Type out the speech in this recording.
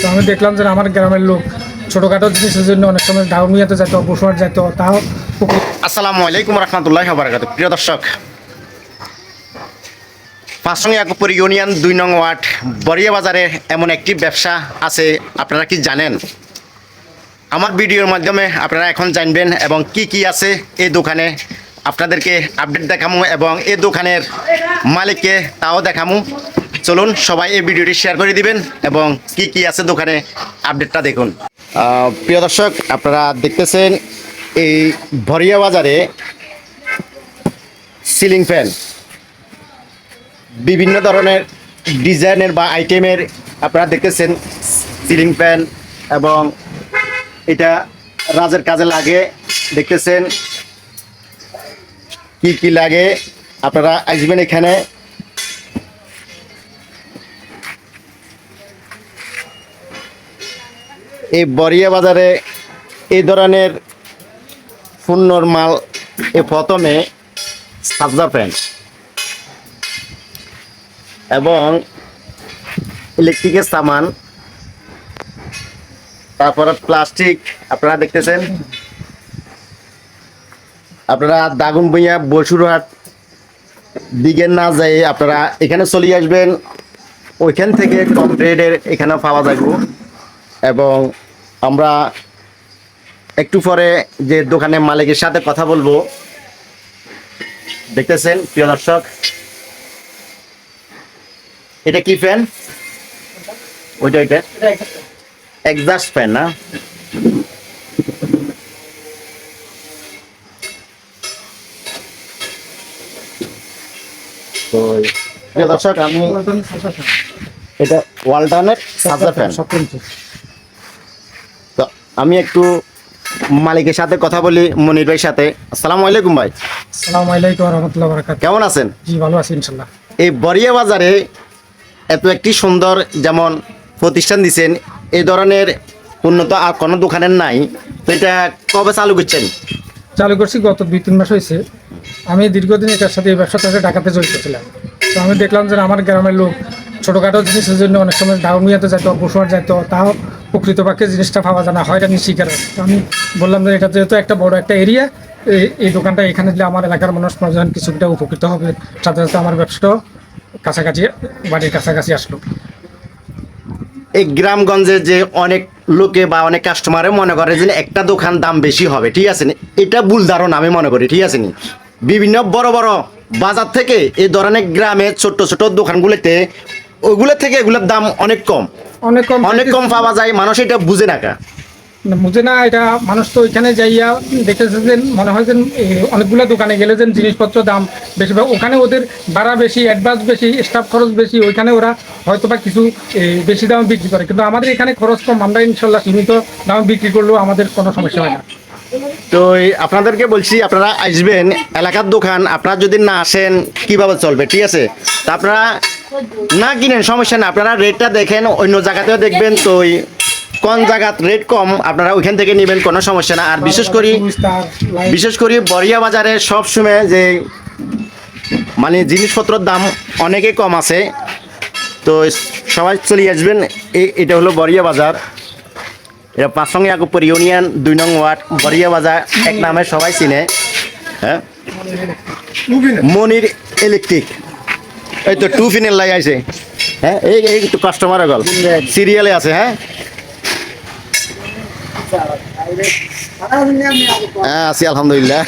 তো আমি দেখলাম যে আমার গ্রামের লোক ছোটোখাটো জিনিসের জন্য অনেক সময় ডাউনিয়াতে যেত, বসুয়ার যেত, তাও আসসালামু আলাইকুম রহমতুল্লাহি ওয়া বারাকাতুহু। প্রিয় দর্শক, পাঁচসঙ্গী ইয়াকুবপুর ইউনিয়ন ২ নং ওয়ার্ড বরিয়া বাজারে এমন একটি ব্যবসা আছে, আপনারা কি জানেন? আমার ভিডিওর মাধ্যমে আপনারা এখন জানবেন এবং কি কি আছে এই দোকানে আপনাদেরকে আপডেট দেখামু এবং এই দোকানের মালিককে তাও দেখামু। চলুন সবাই এই ভিডিওটি শেয়ার করে দিবেন এবং কি কি আছে দোকানে আপডেটটা দেখুন। প্রিয় দর্শক, আপনারা দেখতেছেন এই বরিয়া বাজারে সিলিং ফ্যান বিভিন্ন ধরনের ডিজাইনের বা আইটেমের আপনারা দেখতেছেন সিলিং ফ্যান, এবং এটা রাজের কাজে লাগে। দেখতেছেন কি কি লাগে, আপনারা আসবেন এখানে। এই বরিয়া বাজারে এই ধরনের পণ্যর মাল প্রথমে সাবজা ফ্যান এবং ইলেকট্রিকের সামান, তারপরে প্লাস্টিক আপনারা দেখতেছেন। আপনারা দাগুন ভুঁইয়া বসুরহাট দিকে না যাই আপনারা এখানে চলে আসবেন, ওইখান থেকে কম রেটের এখানে পাওয়া যাবে। এবং আমরা একটু পরে যে দোকানের মালিকের সাথে কথা বলবো। দেখতেছেন প্রিয় দর্শক, এটা কি ফ্যান? ওইটা এক্সস্ট ফ্যান না? তো প্রিয় দর্শক, আমি এটা ওয়ালটনের সাবজা ফ্যান। তো আমি একটু মালিকের সাথে কথা বলি, মনির ভাইয়ের সাথে। আসসালামু আলাইকুম ভাই। আসসালামু আলাইকুম রহমতুল্লাহ বারাকাতুহু। কেমন আছেন? জি ভালো আছি ইনশাল্লাহ। এই বরিয়া বাজারে এত একটি সুন্দর যেমন প্রতিষ্ঠান দিচ্ছেন, এই ধরনের উন্নত আর কোনো দোকানের নাই। তো এটা কবে চালু করছেন? চালু করছি গত 2-3 মাস হয়েছে। আমি দীর্ঘদিন এটার সাথে এই ব্যবসার সাথে ঢাকাতে জড়িত ছিলাম। তো আমি দেখলাম যে আমার গ্রামের লোক ছোটোখাটো জিনিসের জন্য অনেক সময় ডাউনিয়াতে যেত, বসুয়ার যেত, তাও প্রকৃত পক্ষে জিনিসটা পাওয়া যায় না, হয়রানি শিকার হয়। তো আমি বললাম যে এটা যেহেতু একটা বড় একটা এরিয়া, এই দোকানটা এখানে দিলে আমার এলাকার মানুষ প্রয়োজন কিছুটা উপকৃত হবে, সাথে সাথে আমার ব্যবসাটাও কাছাকাছি, বাড়ির কাছাকাছি আসলো। এই গ্রামগঞ্জে যে অনেক লোকে বা অনেক কাস্টমারে মনে করে যে একটা দোকান দাম বেশি হবে, ঠিক আছে নি? এটা ভুল ধারণা আমি মনে করি, ঠিক আছে নি? বিভিন্ন বড় বড় বাজার থেকে এই ধরনের গ্রামে ছোট ছোট দোকানগুলোতে ওইগুলো থেকে এগুলোর দাম অনেক কম অনেক কম পাওয়া যায়। মানুষ এটা বুঝে না, বুঝে না। এটা মানুষ তো ওইখানে যাইয়া দেখেছে যে মনে হয় যে অনেকগুলো দোকানে গেলে যে জিনিসপত্র দাম বেশি, ওখানে ওদের ভাড়া বেশি, অ্যাডভান্স বেশি, স্টাফ খরচ বেশি, ওইখানে ওরা হয়তো বা কিছু বেশি দামে বিক্রি করে। কিন্তু আমাদের এখানে খরচ কম, আমরা ইনশাল্লাহ সীমিত দামে বিক্রি করলেও আমাদের কোনো সমস্যা হয় না। তো আপনাদেরকে বলছি, আপনারা আসবেন, এলাকার দোকান। আপনারা যদি না আসেন কিভাবে চলবে, ঠিক আছে? তা আপনারা না কিনেন সমস্যা না, আপনারা রেটটা দেখেন, অন্য জায়গাতেও দেখবেন। তো কোন জায়গার রেট কম আপনারা ওইখান থেকে নেবেন, কোনো সমস্যা না। আর বিশেষ করে বরিয়া বাজারে সবসময় যে মানে জিনিসপত্রের দাম অনেকই কম আছে। তো সবাই চলে আসবেন। এটা হলো বরিয়া বাজার, এটা পাঁচসঙ্গী ইয়াকুবপুর ইউনিয়ন 2 নং ওয়ার্ড বরিয়া বাজার, এক নামে সবাই চিনে। হ্যাঁ, মনির ইলেকট্রিক। এই তো 2 ফিনের লাই আছে। হ্যাঁ, এই তো কাস্টমার গল সিরিয়ালে আছে। হ্যাঁ হ্যাঁ, আছি আলহামদুলিল্লাহ।